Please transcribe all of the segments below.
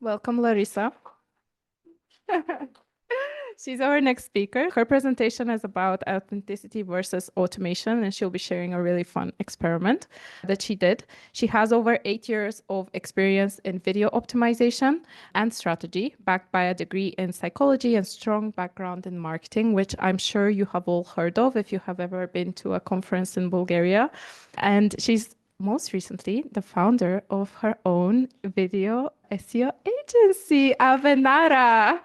Welcome, Larisa. She's our next speaker. Her presentation is about authenticity versus automation, and she'll be sharing a really fun experiment that she did. She has over 8 years of experience in video optimization and strategy, backed by a degree in psychology and strong background in marketing, which I'm sure you have all heard of if you have ever been to a conference in Bulgaria. And she's most recently the founder of her own video SEO agency, Avenara.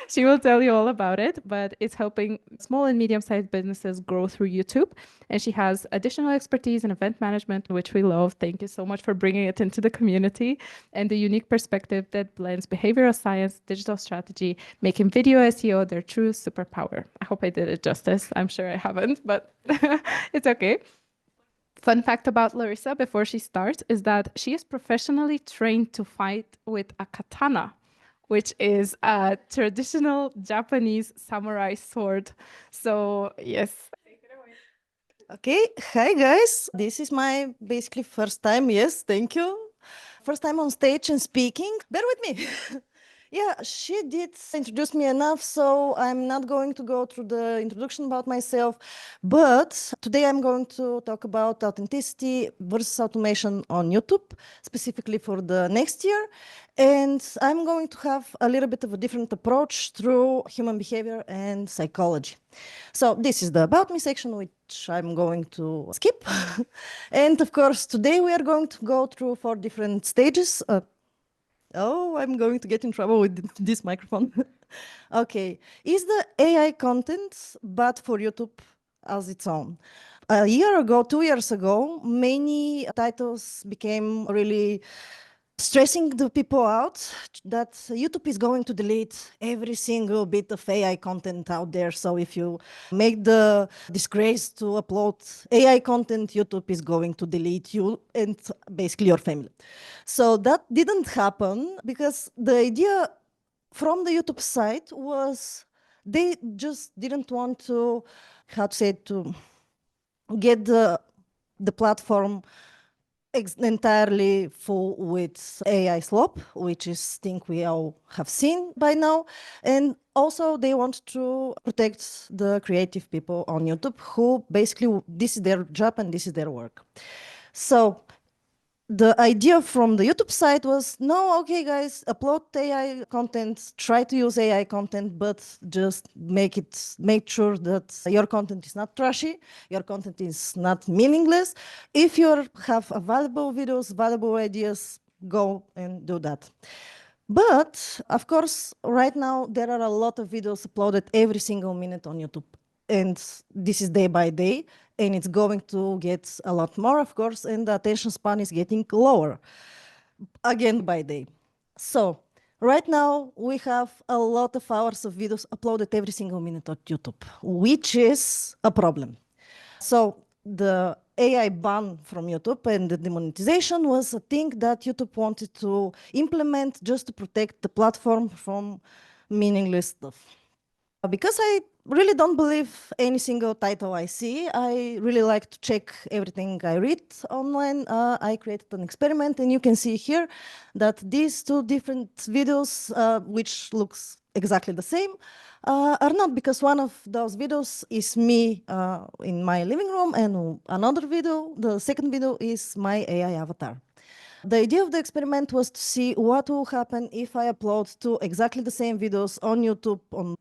She will tell you all about it, but it's helping small and medium-sized businesses grow through YouTube. And she has additional expertise in event management, which we love. Thank you so much for bringing it into the community, and the unique perspective that blends behavioral science, digital strategy, making video SEO their true superpower. I hope I did it justice. I'm sure I haven't, but it's okay. Fun fact about Larisa before she starts is that she is professionally trained to fight with a katana, which is a traditional Japanese samurai sword. So, yes. Okay, hi guys. This is my basically first time. Yes, thank you. First time on stage and speaking. Bear with me. Yeah, she did introduce me enough, so I'm not going to go through the introduction about myself. But today I'm going to talk about authenticity versus automation on YouTube, specifically for the next year. And I'm going to have a little bit of a different approach through human behavior and psychology. So this is the About Me section, which I'm going to skip. And of course, today we are going to go through 4 different stages. Oh, I'm going to get in trouble with this microphone. Okay, is the AI content but for YouTube as its own? A year ago, 2 years ago, many titles became really stressing the people out that YouTube is going to delete every single bit of AI content out there. So if you make the disgrace to upload AI content, YouTube is going to delete you and basically your family. So that didn't happen because the idea from the YouTube side was they just didn't want to, how to say, to get the platform entirely full with AI slop, which is thing we all have seen by now. And also they want to protect the creative people on YouTube who basically, this is their job and this is their work. So the idea from the YouTube side was, no, okay, guys, upload AI content, try to use AI content, but just make sure that your content is not trashy, your content is not meaningless. If you have valuable videos, valuable ideas, go and do that. But of course, right now, there are a lot of videos uploaded every single minute on YouTube. And this is day by day, and it's going to get a lot more, of course, and the attention span is getting lower, again by day. So right now, we have a lot of hours of videos uploaded every single minute on YouTube, which is a problem. So the AI ban from YouTube and the demonetization was a thing that YouTube wanted to implement just to protect the platform from meaningless stuff. Because I really don't believe any single title I see, I really like to check everything I read online. I created an experiment, and you can see here that these 2 different videos, which looks exactly the same, are not, because one of those videos is me in my living room, and another video, the second video, is my AI avatar. The idea of the experiment was to see what will happen if I upload 2 exactly the same videos on YouTube on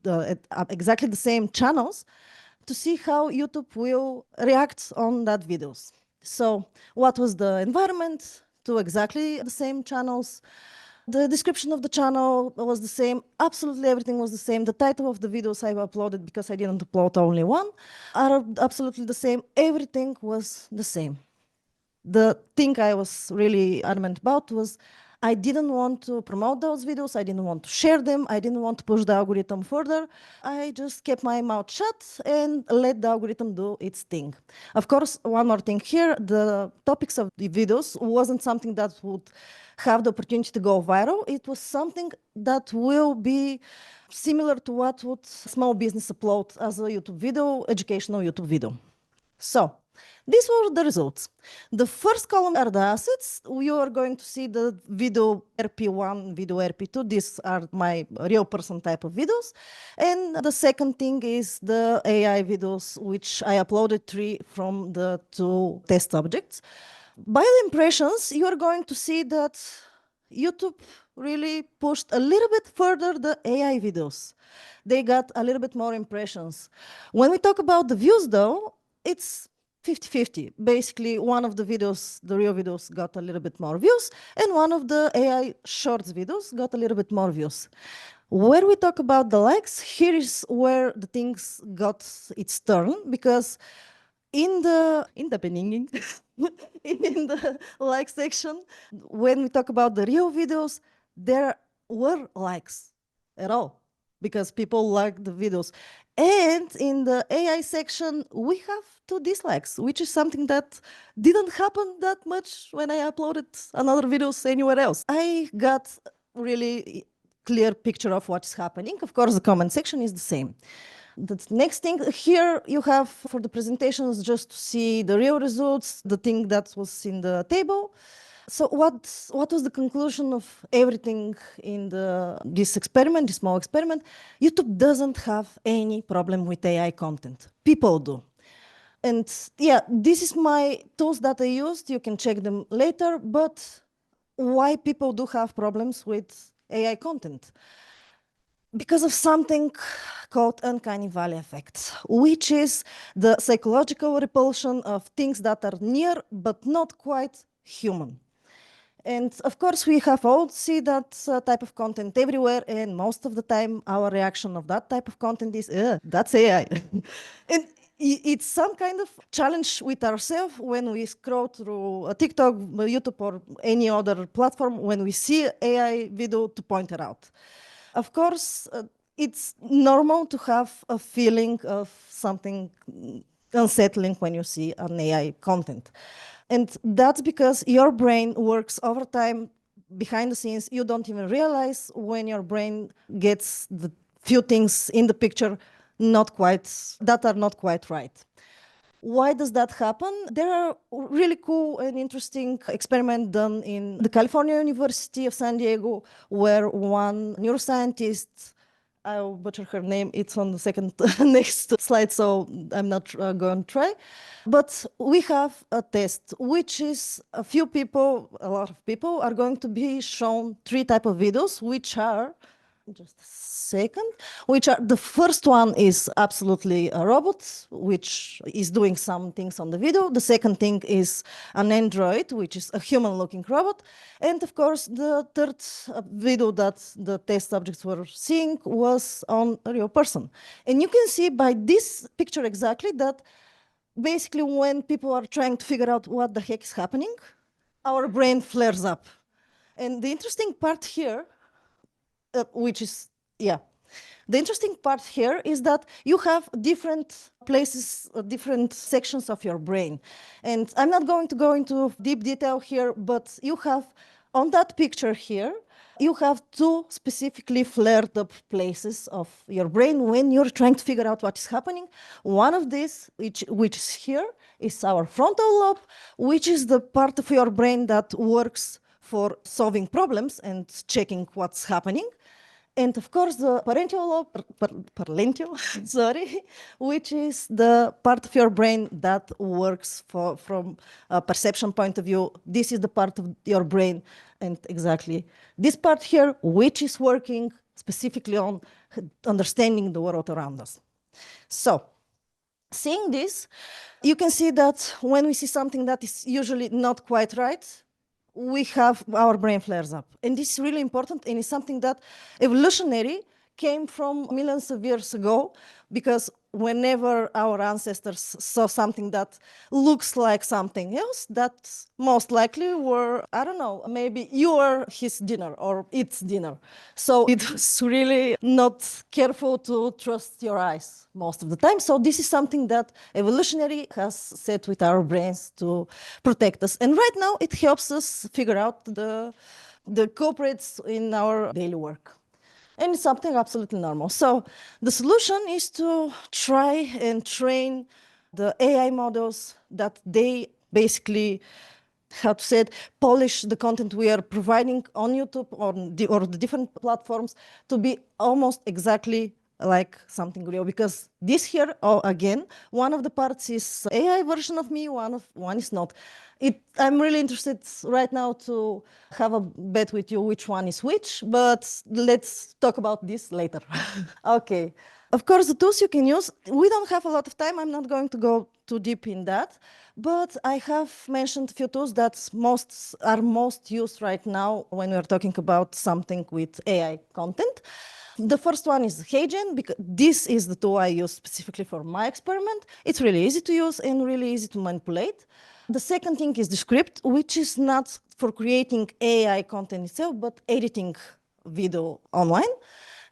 exactly the same channels, to see how YouTube will react on that videos. So what was the environment? 2 exactly the same channels. The description of the channel was the same. Absolutely everything was the same. The title of the videos I uploaded, because I didn't upload only one, are absolutely the same. Everything was the same. The thing I was really adamant about was I didn't want to promote those videos. I didn't want to share them. I didn't want to push the algorithm further. I just kept my mouth shut and let the algorithm do its thing. Of course, one more thing here, the topics of the videos wasn't something that would have the opportunity to go viral. It was something that will be similar to what would small business upload as a YouTube video, educational YouTube video. So These were the results. The first column are the assets. You are going to see the video RP1, video RP2. These are my real person type of videos. And the second thing is the AI videos, which I uploaded 3 from the 2 test subjects. By the impressions, you are going to see that YouTube really pushed a little bit further the AI videos. They got a little bit more impressions. When we talk about the views, though, it's 50-50. Basically, one of the videos, the real videos, got a little bit more views, and one of the AI shorts videos got a little bit more views. Where we talk about the likes, here is where the things got its turn, because in the beginning, in the like section, when we talk about the real videos, there were likes at all, because people like the videos. And in the AI section, we have 2 dislikes, which is something that didn't happen that much when I uploaded another videos anywhere else. I got really clear picture of what's happening. Of course, the comment section is the same. The next thing here you have for the presentations, just to see the real results, the thing that was in the table. So what was the conclusion of everything in this experiment, this small experiment? YouTube doesn't have any problem with AI content. People do. And yeah, this is my tools that I used. You can check them later. But why people do have problems with AI content? Because of something called uncanny valley effect, which is the psychological repulsion of things that are near but not quite human. And of course, we have all seen that type of content everywhere, and most of the time, our reaction of that type of content is, that's AI. And it's some kind of challenge with ourselves when we scroll through a TikTok, YouTube, or any other platform, when we see AI video to point it out. Of course, it's normal to have a feeling of something unsettling when you see an AI content. And that's because your brain works over time behind the scenes. You don't even realize when your brain gets the few things in the picture that are not quite right. Why does that happen? There are really cool and interesting experiments done in the California University of San Diego, where one neuroscientist, I'll butcher her name, it's on the second next slide, so I'm not going to try. But we have a test, which is a lot of people are going to be shown 3 types of videos, which are, just a second, the first one is absolutely a robot, which is doing some things on the video. The second thing is an android, which is a human-looking robot. And of course, the third video that the test subjects were seeing was on a real person. And you can see by this picture exactly that basically when people are trying to figure out what the heck is happening, our brain flares up. And the interesting part here, the interesting part here is that you have different places, different sections of your brain. And I'm not going to go into deep detail here, but you have, on that picture here, you have 2 specifically flared up places of your brain when you're trying to figure out what is happening. One of these, which is here, is our frontal lobe, which is the part of your brain that works for solving problems and checking what's happening. And of course, the parental lobe, sorry, which is the part of your brain that works from a perception point of view. This is the part of your brain, and exactly this part here, which is working specifically on understanding the world around us. So, seeing this, you can see that when we see something that is usually not quite right, our brain flares up. And this is really important, and it's something that evolutionary came from millions of years ago, because whenever our ancestors saw something that looks like something else, that most likely were, I don't know, maybe you were his dinner or its dinner. So it was really not careful to trust your eyes most of the time. So this is something that evolutionary has set with our brains to protect us. And right now it helps us figure out the culprits in our daily work. And it's something absolutely normal. So the solution is to try and train the AI models that they basically, how to say it, polish the content we are providing on YouTube or the different platforms to be almost exactly like something real. Because this here, again, one of the parts is AI version of me, one is not. I'm really interested right now to have a bet with you which one is which, but let's talk about this later. Okay. Of course, the tools you can use, we don't have a lot of time. I'm not going to go too deep in that, but I have mentioned a few tools that are most used right now when we're talking about something with AI content. The first one is HeyGen, because this is the tool I use specifically for my experiment. It's really easy to use and really easy to manipulate. The second thing is the script, which is not for creating AI content itself, but editing video online.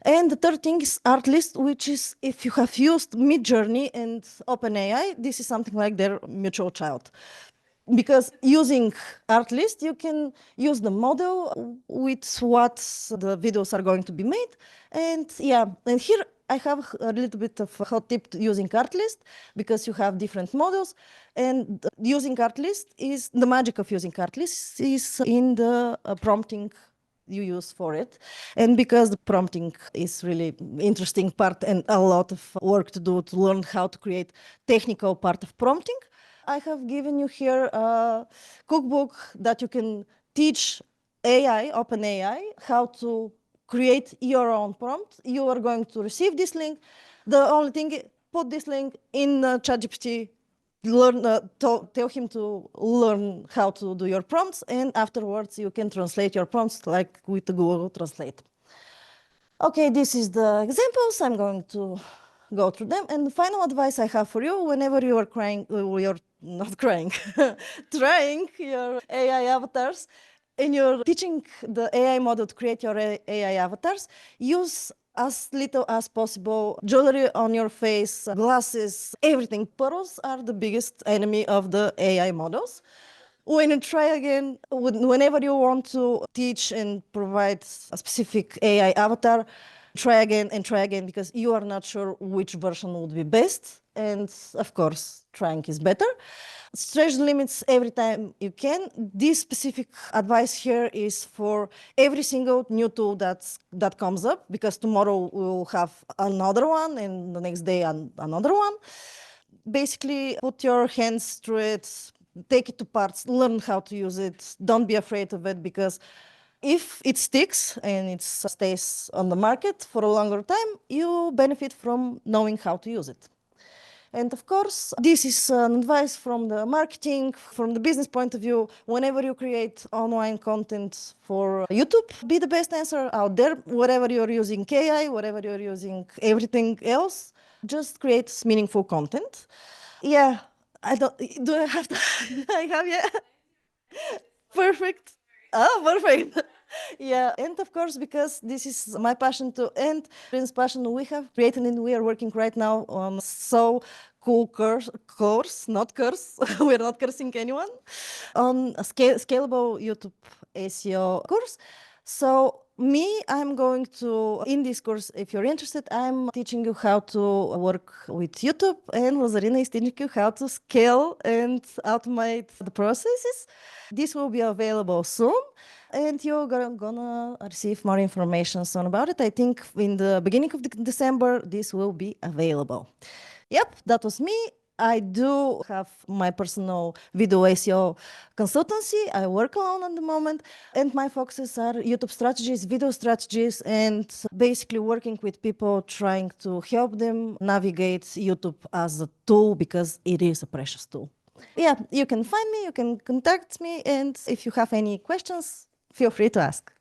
And the third thing is Artlist, which is if you have used Midjourney and OpenAI, this is something like their mutual child. Because using Artlist, you can use the model with what the videos are going to be made. And yeah, and here I have a little bit of a hot tip to using Artlist, because you have different models. And using Artlist is, the magic of using Artlist is in the prompting you use for it. And because the prompting is really interesting part and a lot of work to do to learn how to create technical part of prompting, I have given you here a cookbook that you can teach AI, OpenAI, how to create your own prompt. You are going to receive this link. The only thing, put this link in ChatGPT, tell him to learn how to do your prompts, and afterwards you can translate your prompts like with the Google Translate. Okay, this is the examples. I'm going to go through them. And the final advice I have for you, whenever you are crying, you're not crying, trying your AI avatars, and you're teaching the AI model to create your AI avatars, use as little as possible jewelry on your face, glasses, everything. Pearls are the biggest enemy of the AI models. When you try again, whenever you want to teach and provide a specific AI avatar, try again and try again, because you are not sure which version would be best. And of course, trying is better. Stretch the limits every time you can. This specific advice here is for every single new tool that comes up, because tomorrow we'll have another one and the next day another one. Basically, put your hands through it, take it to parts, learn how to use it. Don't be afraid of it, because if it sticks and it stays on the market for a longer time, you benefit from knowing how to use it. And of course, this is an advice from the marketing, from the business point of view. Whenever you create online content for YouTube, be the best answer out there. Whatever you're using AI, whatever you're using everything else, just create meaningful content. Yeah, do I have to, I have, yeah. Perfect. Oh, perfect. Yeah, and of course, because this is my passion too, and Prince's passion, we have created and we are working right now on so cool course, not curse, we're not cursing anyone, on a scalable YouTube SEO course. So I'm going to, in this course, if you're interested, I'm teaching you how to work with YouTube, and Lazarina is teaching you how to scale and automate the processes. This will be available soon, and you're gonna receive more information soon about it. I think in the beginning of December, this will be available. Yep, that was me. I do have my personal video SEO consultancy. I work alone at the moment, and my focuses are YouTube strategies, video strategies, and basically working with people, trying to help them navigate YouTube as a tool, because it is a precious tool. Yeah, you can find me, you can contact me, and if you have any questions, feel free to ask.